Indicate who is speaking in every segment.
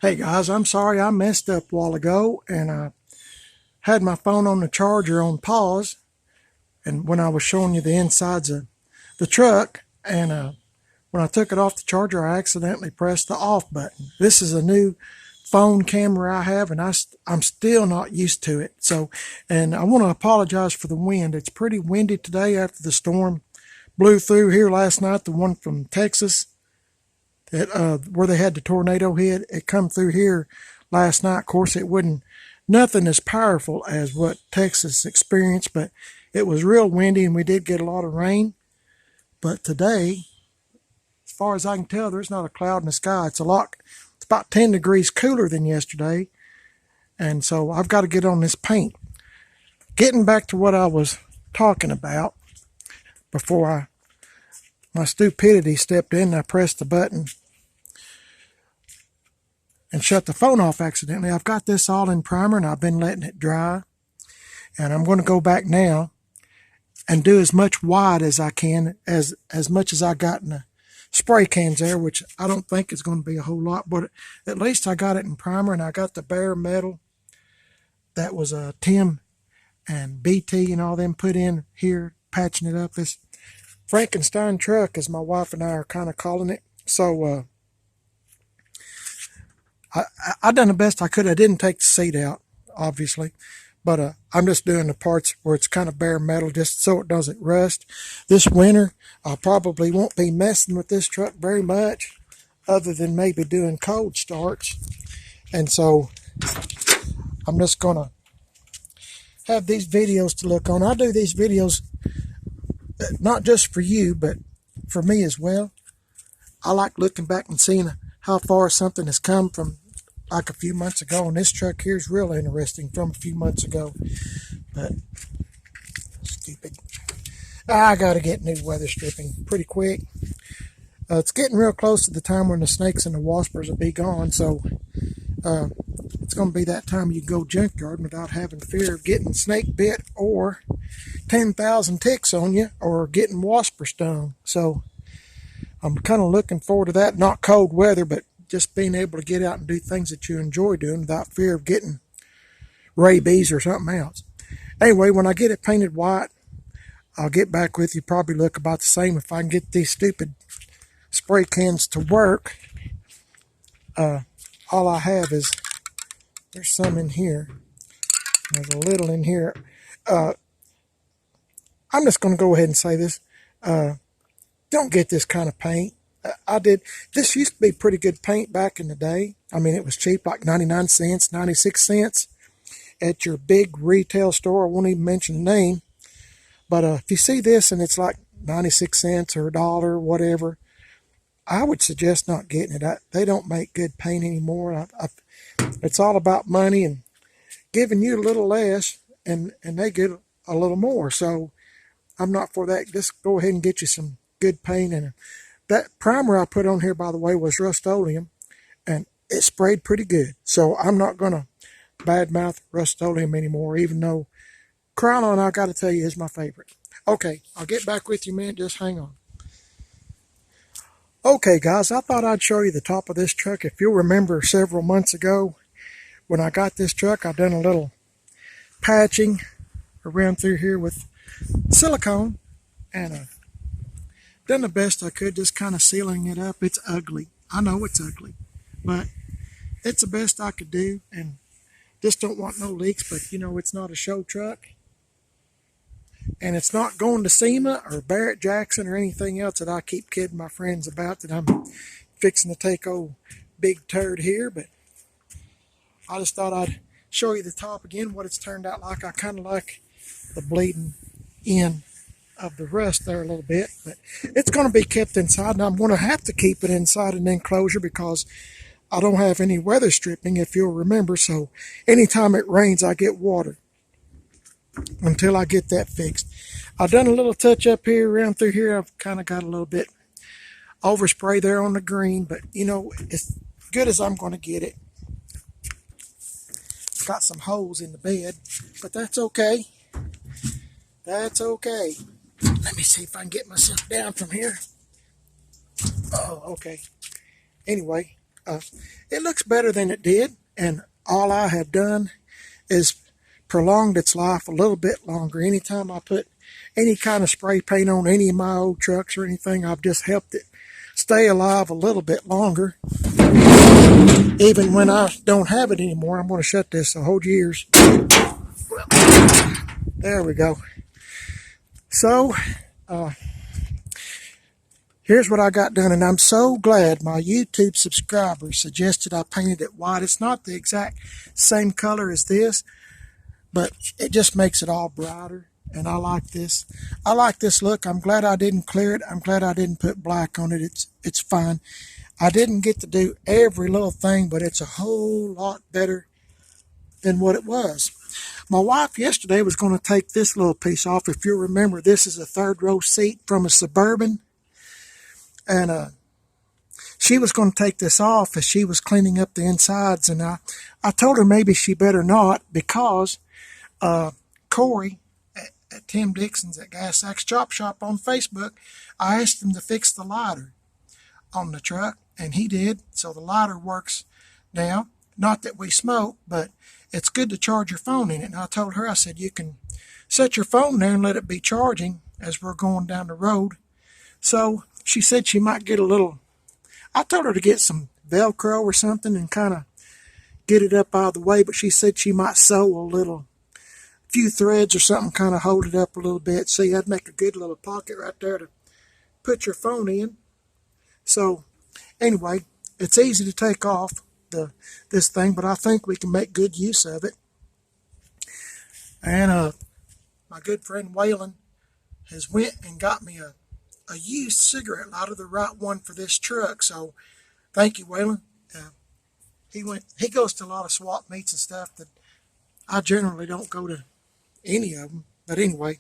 Speaker 1: Hey guys, I'm sorry I messed up a while ago and I had my phone on the charger on pause, and when I was showing you the insides of the truck, and when I took it off the charger I accidentally pressed the off button. This is a new phone camera I have, and I'm still not used to it. And I want to apologize for the wind. It's pretty windy today after the storm blew through here last night, the one from Texas. Where they had the tornado hit, it come through here last night. Of course, it wasn't nothing as powerful as what Texas experienced, but it was real windy and we did get a lot of rain. But today, as far as I can tell, there's not a cloud in the sky. It's about 10 degrees cooler than yesterday. And so I've got to get on this paint. Getting back to what I was talking about before my stupidity stepped in and I pressed the button and shut the phone off accidentally. I've got this all in primer and I've been letting it dry. And I'm going to go back now and do as much white as I can, as much as I got in the spray cans there, which I don't think is going to be a whole lot, but at least I got it in primer. And I got the bare metal that was Tim and BT and all them put in here, patching it up. This Frankenstein truck, as my wife and I are kind of calling it. So I done the best I could. I didn't take the seat out, obviously, but I'm just doing the parts where it's kind of bare metal just so it doesn't rust. This winter, I probably won't be messing with this truck very much, other than maybe doing cold starts. And so I'm just going to have these videos to look on. I do these videos not just for you, but for me as well. I like looking back and seeing how far something has come from like a few months ago. And this truck here is real interesting from a few months ago. But stupid. I got to get new weather stripping pretty quick. It's getting real close to the time when the snakes and the waspers will be gone. So it's going to be that time you go junkyard without having fear of getting snake bit or 10,000 ticks on you or getting wasper stung. So I'm kind of looking forward to that. Not cold weather, but just being able to get out and do things that you enjoy doing without fear of getting rabies or something else. Anyway, when I get it painted white, I'll get back with you. Probably look about the same if I can get these stupid spray cans to work. All I have is, there's some in here. There's a little in here. I'm just going to go ahead and say this. Don't get this kind of paint. This used to be pretty good paint back in the day. I mean, it was cheap, like 99 cents, 96 cents at your big retail store. I won't even mention the name. But if you see this and it's like 96 cents or $1, whatever, I would suggest not getting it. They don't make good paint anymore. It's all about money and giving you a little less, and they get a little more. So I'm not for that. Just go ahead and get you some good paint. And that primer I put on here, by the way, was Rust-Oleum, and it sprayed pretty good. So I'm not going to badmouth Rust-Oleum anymore, even though Krylon, I got to tell you, is my favorite. Okay, I'll get back with you, man. Just hang on. Okay, guys, I thought I'd show you the top of this truck. If you'll remember several months ago when I got this truck, I've done a little patching around through here with silicone, and done the best I could, just kind of sealing it up. It's ugly. I know it's ugly, but it's the best I could do, and just don't want no leaks. But you know, it's not a show truck, and it's not going to SEMA or Barrett Jackson or anything else that I keep kidding my friends about that I'm fixing to take old big Turd here. But I just thought I'd show you the top again, what it's turned out like. I kind of like the bleeding in of the rust there a little bit, but it's going to be kept inside, and I'm going to have to keep it inside an enclosure because I don't have any weather stripping, if you'll remember. So anytime it rains, I get water until I get that fixed. I've done a little touch up here around through here. I've kind of got a little bit overspray there on the green, but you know, as good as I'm going to get it. It's got some holes in the bed, but that's okay. That's okay. Let me see if I can get myself down from here. Oh, okay. Anyway, It looks better than it did, and all I have done is prolonged its life a little bit longer. Anytime I put any kind of spray paint on any of my old trucks or anything, I've just helped it stay alive a little bit longer. Even when I don't have it anymore, I'm going to shut this, so hold your ears. There we go. So, here's what I got done, and I'm so glad my YouTube subscribers suggested I painted it white. It's not the exact same color as this, but it just makes it all brighter, and I like this. I like this look. I'm glad I didn't clear it. I'm glad I didn't put black on it. It's fine. I didn't get to do every little thing, but it's a whole lot better than what it was. My wife yesterday was going to take this little piece off. If you remember, this is a third row seat from a Suburban, and she was going to take this off as she was cleaning up the insides, and I told her maybe she better not, because Corey at Tim Dixon's at Gas Axe Chop Shop on Facebook, I asked him to fix the lighter on the truck, and he did. So the lighter works now. Not that we smoke, but it's good to charge your phone in it. And I told her, I said, you can set your phone there and let it be charging as we're going down the road. So she said she might get a little, I told her to get some Velcro or something and kind of get it up out of the way, but she said she might sew a little, few threads or something, kind of hold it up a little bit. See, that'd make a good little pocket right there to put your phone in. So anyway, it's easy to take off this thing, but I think we can make good use of it. And my good friend Waylon has went and got me a used cigarette lighter, the right one for this truck. So thank you, Waylon. He goes to a lot of swap meets and stuff that I generally don't go to any of them. But anyway,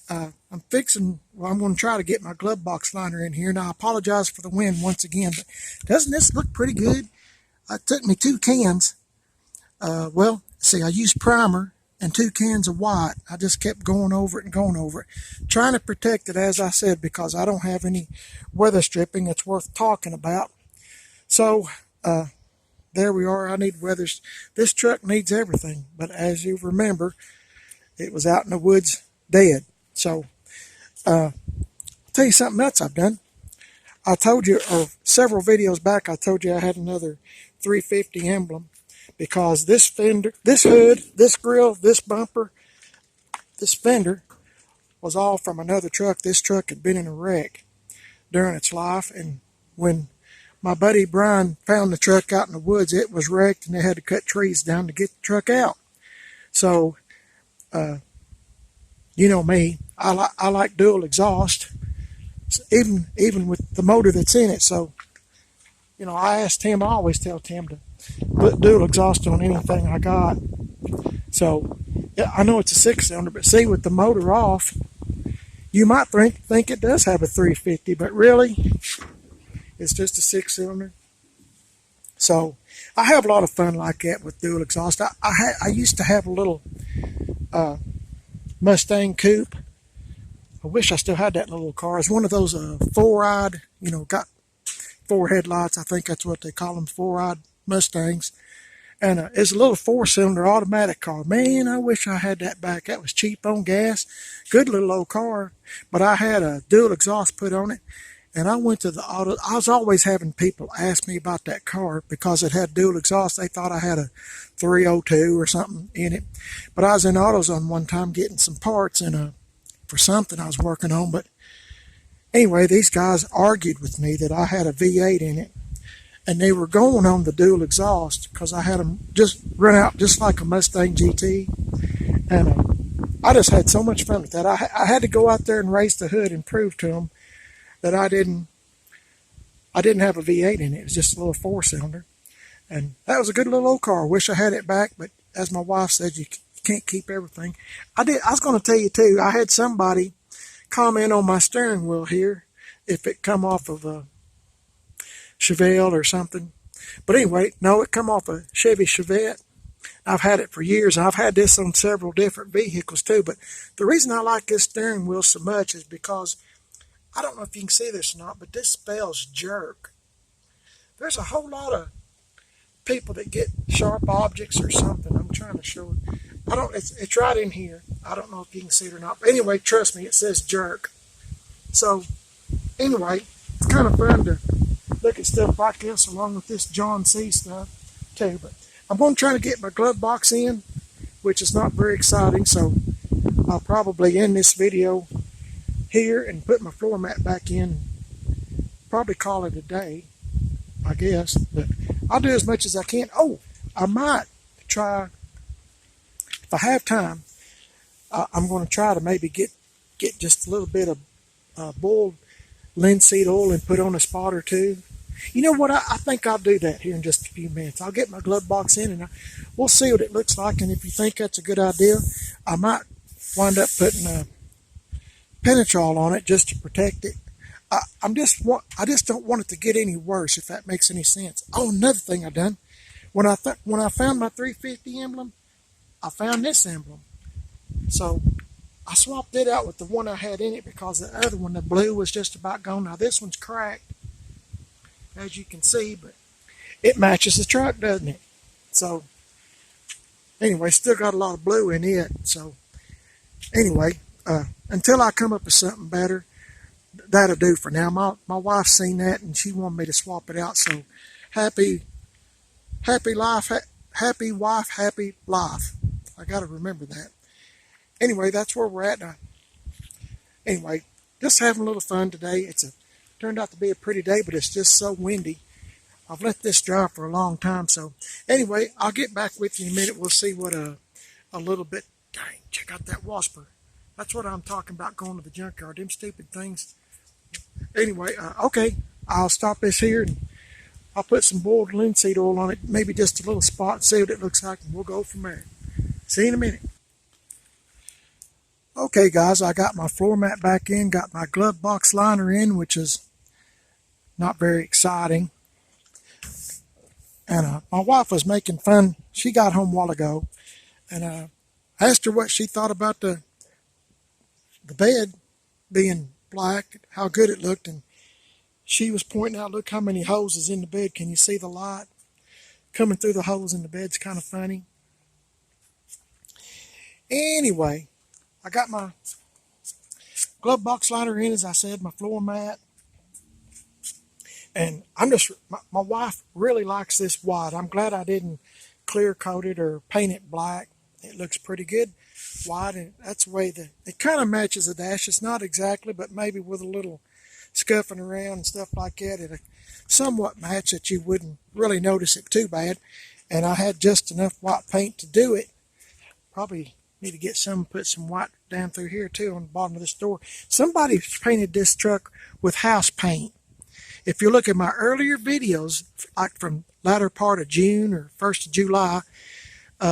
Speaker 1: I'm going to try to get my glove box liner in here. Now, I apologize for the wind once again, but doesn't this look pretty good? It took me 2 cans. Well, see, I used primer and 2 cans of white. I just kept going over it and going over it, trying to protect it, as I said, because I don't have any weather stripping that's worth talking about. So, there we are. I need weathers. This truck needs everything, but as you remember, it was out in the woods dead. So, I'll tell you something else I've done. I told you, or several videos back, I told you I had another 350 Emblem, because this fender, this hood, this grill, this bumper, this fender was all from another truck. This truck had been in a wreck during its life, and when my buddy Brian found the truck out in the woods, it was wrecked, and they had to cut trees down to get the truck out. So, you know me, I like dual exhaust, even with the motor that's in it. So, you know, I always tell Tim to put dual exhaust on anything I got. So, yeah, I know it's a 6-cylinder, but see, with the motor off, you might think it does have a 350, but really, it's just a 6-cylinder. So, I have a lot of fun like that with dual exhaust. I used to have a little Mustang coupe. I wish I still had that little car. It's one of those 4-eyed, got 4 headlights. I think that's what they call them, 4-eyed Mustangs. And it's a little 4-cylinder automatic car. Man, I wish I had that back. That was cheap on gas. Good little old car. But I had a dual exhaust put on it. And I went to the auto. I was always having people ask me about that car because it had dual exhaust. They thought I had a 302 or something in it. But I was in AutoZone one time getting some parts for something I was working on. But anyway, these guys argued with me that I had a V8 in it. And they were going on the dual exhaust because I had them just run out just like a Mustang GT. And I just had so much fun with that. I had to go out there and raise the hood and prove to them that I didn't have a V8 in it. It was just a little 4-cylinder. And that was a good little old car. I wish I had it back, but as my wife said, you can't keep everything. I was going to tell you too, I had somebody comment on my steering wheel here if it come off of a Chevelle or something. But anyway, no, it come off a Chevy Chevette. I've had it for years, and I've had this on several different vehicles too. But the reason I like this steering wheel so much is because, I don't know if you can see this or not, but this spells jerk. there's a whole lot of people that get sharp objects or something. I'm trying to show it. It's right in here. I don't know if you can see it or not. But anyway, trust me, it says jerk. So anyway, it's kind of fun to look at stuff like this along with this John C stuff too. But I'm going to try to get my glove box in, which is not very exciting. So I'll probably end this video here and put my floor mat back in. Probably call it a day, I guess. But I'll do as much as I can. Oh, I might try, if I have time, I'm going to try to maybe get just a little bit of boiled linseed oil and put on a spot or two. You know what? I think I'll do that here in just a few minutes. I'll get my glove box in and we'll see what it looks like. And if you think that's a good idea, I might wind up putting a penetrol on it just to protect it. I just don't want it to get any worse, if that makes any sense. Oh, another thing I done, when I found my 350 emblem, I found this emblem. So I swapped it out with the one I had in it because the other one, the blue, was just about gone. Now this one's cracked, as you can see, but it matches the truck, doesn't it? So anyway, still got a lot of blue in it. So anyway, until I come up with something better, that'll do for now. My wife's seen that and she wanted me to swap it out. So happy life, happy wife, happy life. I got to remember that. Anyway, that's where we're at now. Anyway, just having a little fun today. Turned out to be a pretty day, but it's just so windy. I've let this dry for a long time. So anyway, I'll get back with you in a minute. We'll see what a little bit. Dang, check out that wasper. That's what I'm talking about, going to the junkyard. Them stupid things. Anyway, okay, I'll stop this here and I'll put some boiled linseed oil on it, maybe just a little spot, see what it looks like, and we'll go from there. See you in a minute. Okay, guys, I got my floor mat back in, got my glove box liner in, which is not very exciting. And my wife was making fun. She got home a while ago, and I asked her what she thought about the bed being black, how good it looked, and she was pointing out, look how many holes is in the bed. Can you see the light coming through the holes in the bed? It's kind of funny. Anyway, I got my glove box liner in, as I said, my floor mat. And my wife really likes this white. I'm glad I didn't clear coat it or paint it black. It looks pretty good white, and that's the way it kind of matches the dash. It's not exactly, but maybe with a little scuffing around and stuff like that, it'll somewhat match that you wouldn't really notice it too bad. And I had just enough white paint to do it. Probably need to get put some white down through here too on the bottom of this door. Somebody painted this truck with house paint. If you look at my earlier videos, like from latter part of June or 1st of July,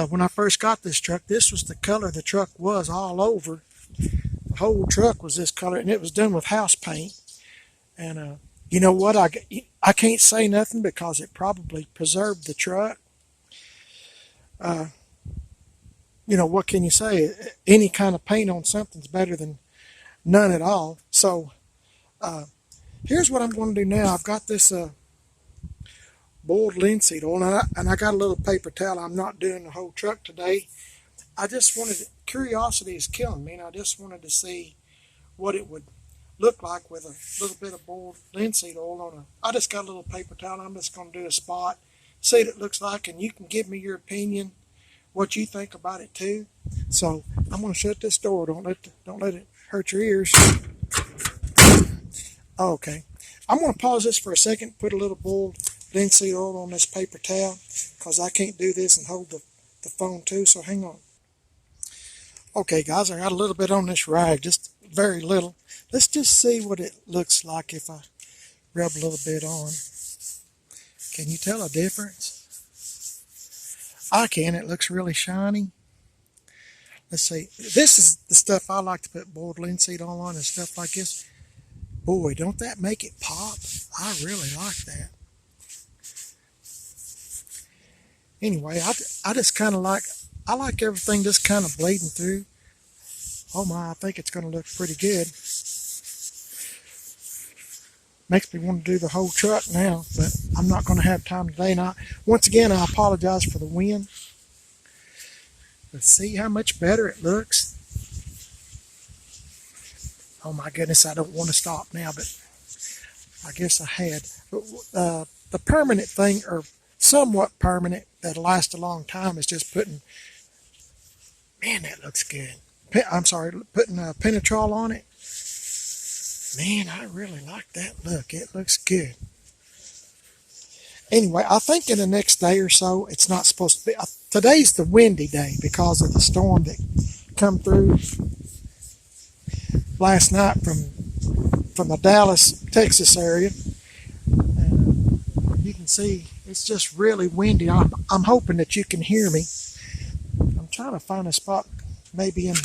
Speaker 1: when I first got this truck, this was the color the truck was all over. The whole truck was this color, and it was done with house paint. And you know what? I can't say nothing because it probably preserved the truck. You know, what can you say? Any kind of paint on something's better than none at all. So here's what I'm going to do now. I've got this boiled linseed oil, and I got a little paper towel. I'm not doing the whole truck today. I just curiosity is killing me, and I just wanted to see what it would look like with a little bit of boiled linseed oil on I just got a little paper towel. I'm just going to do a spot, see what it looks like, and you can give me your opinion, what you think about it too. So I'm going to shut this door. Don't let it hurt your ears. Okay, I'm going to pause this for a second, put a little boiled linseed oil on this paper towel because I can't do this and hold the phone too, so hang on. Okay, guys, I got a little bit on this rag, just very little. Let's just see what it looks like if I rub a little bit on. Can you tell a difference? I can. It looks really shiny. Let's see. This is the stuff I like to put boiled linseed oil on and stuff like this. Boy, don't that make it pop? I really like that. Anyway, I just kind of I like everything just kind of bleeding through. Oh my, I think it's going to look pretty good. Makes me want to do the whole truck now, but I'm not going to have time today. And once again, I apologize for the wind. But see how much better it looks. Oh my goodness, I don't want to stop now, but I guess I had. The permanent thing, or somewhat permanent, that'll last a long time is just putting, man, that looks good. I'm sorry, putting Penetrol on it. Man, I really like that look. It looks good. Anyway, I think in the next day or so, it's not supposed to be. Today's the windy day because of the storm that come through last night from the Dallas, Texas area. You can see it's just really windy. I'm hoping that you can hear me. I'm trying to find a spot maybe in.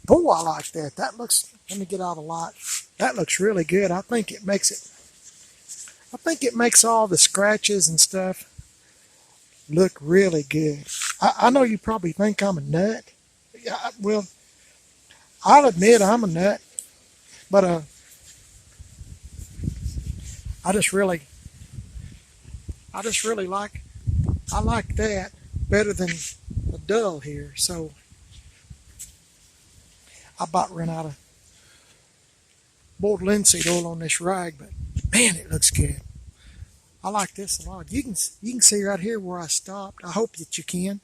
Speaker 1: Oh, I like that. That looks. Let me get out of the light. That looks really good. I think it makes all the scratches and stuff look really good. I know you probably think I'm a nut. Yeah, well, I'll admit I'm a nut, but I just really like that better than the dull here. So I about ran out of boiled linseed oil on this rag, but man, it looks good. I like this a lot. You can see right here where I stopped. I hope that you can.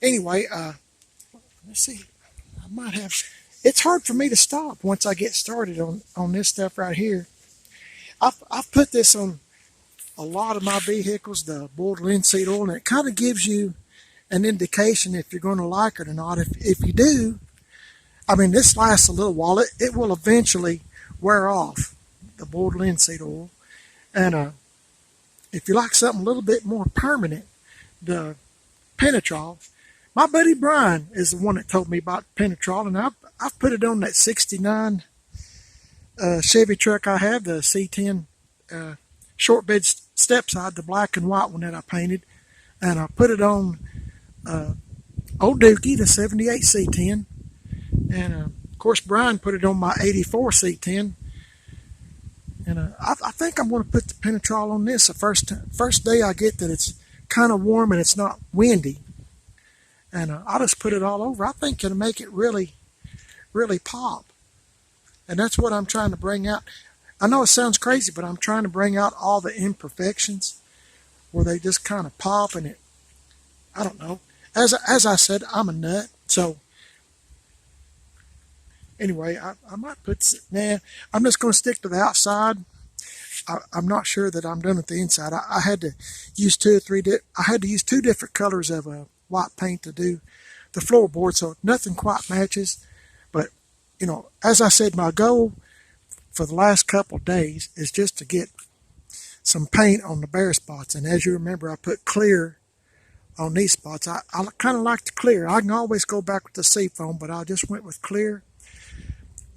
Speaker 1: Anyway, let's see. I might have. It's hard for me to stop once I get started on this stuff right here. I've put this on a lot of my vehicles, the boiled linseed oil, and it kind of gives you an indication if you're going to like it or not. If you do, I mean, this lasts a little while. It will eventually wear off, the boiled linseed oil. And if you like something a little bit more permanent, the Penetrol. My buddy Brian is the one that told me about Penetrol, and I've put it on that 69 Chevy truck I have, the C10 short bed step side, the black and white one that I painted. And I put it on Old Dookie, the 78 C10. And of course, Brian put it on my 84 C10. And I think I'm going to put the Penetrol on this the first day I get that it's kind of warm and it's not windy. And I'll just put it all over. I think it'll make it really, really pop. And that's what I'm trying to bring out. I know it sounds crazy, but I'm trying to bring out all the imperfections where they just kind of pop and it, I don't know. As I said, I'm a nut. So anyway, I might put, I'm just going to stick to the outside. I'm not sure that I'm done with the inside. I had to use two different colors of white paint to do the floorboard, so nothing quite matches. But, you know, as I said, my goal for the last couple of days is just to get some paint on the bare spots. And as you remember, I put clear on these spots. I kind of like the clear. I can always go back with the seafoam, but I just went with clear.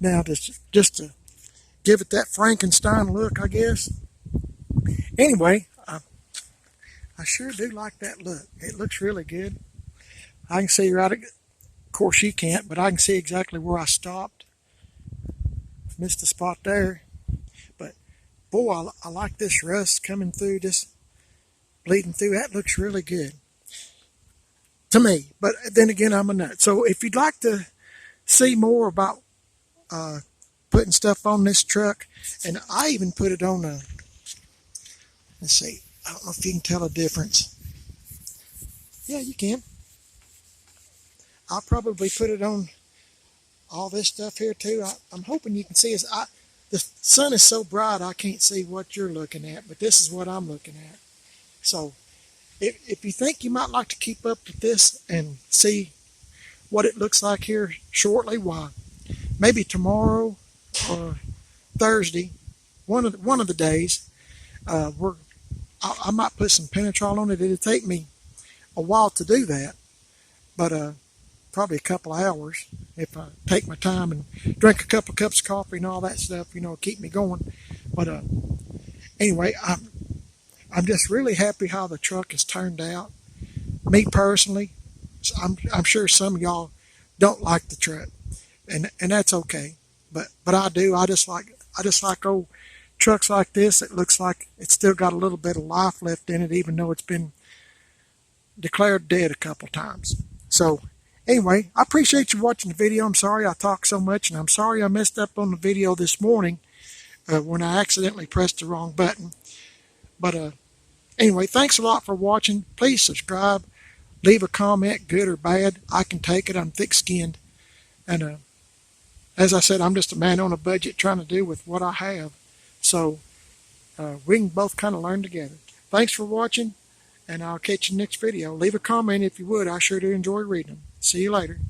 Speaker 1: Now, just to give it that Frankenstein look, I guess. Anyway, I sure do like that look. It looks really good. I can see right, of course you can't, but I can see exactly where I stopped. Missed a spot there. But boy, I like this rust coming through, just bleeding through. That looks really good to me. But then again, I'm a nut. So if you'd like to see more about putting stuff on this truck, and I even put it on let's see, I don't know if you can tell a difference. Yeah, you can. I'll probably put it on all this stuff here too. I'm hoping you can see it. The sun is so bright I can't see what you're looking at, but this is what I'm looking at. So if you think you might like to keep up with this and see what it looks like here shortly, why, maybe tomorrow or Thursday, one of the days, I might put some Penetrol on it. It'll take me a while to do that, but probably a couple of hours if I take my time and drink a couple of cups of coffee and all that stuff, you know, keep me going. But anyway, I'm just really happy how the truck has turned out. Me personally, I'm sure some of y'all don't like the truck, and that's okay. But I do. I I just like old trucks like this. It looks like it's still got a little bit of life left in it, even though it's been declared dead a couple times. So anyway, I appreciate you watching the video. I'm sorry I talked so much, and I'm sorry I messed up on the video this morning when I accidentally pressed the wrong button. But anyway, thanks a lot for watching. Please subscribe. Leave a comment, good or bad. I can take it. I'm thick-skinned. And as I said, I'm just a man on a budget trying to do with what I have. So we can both kind of learn together. Thanks for watching, and I'll catch you next video. Leave a comment if you would. I sure do enjoy reading them. See you later.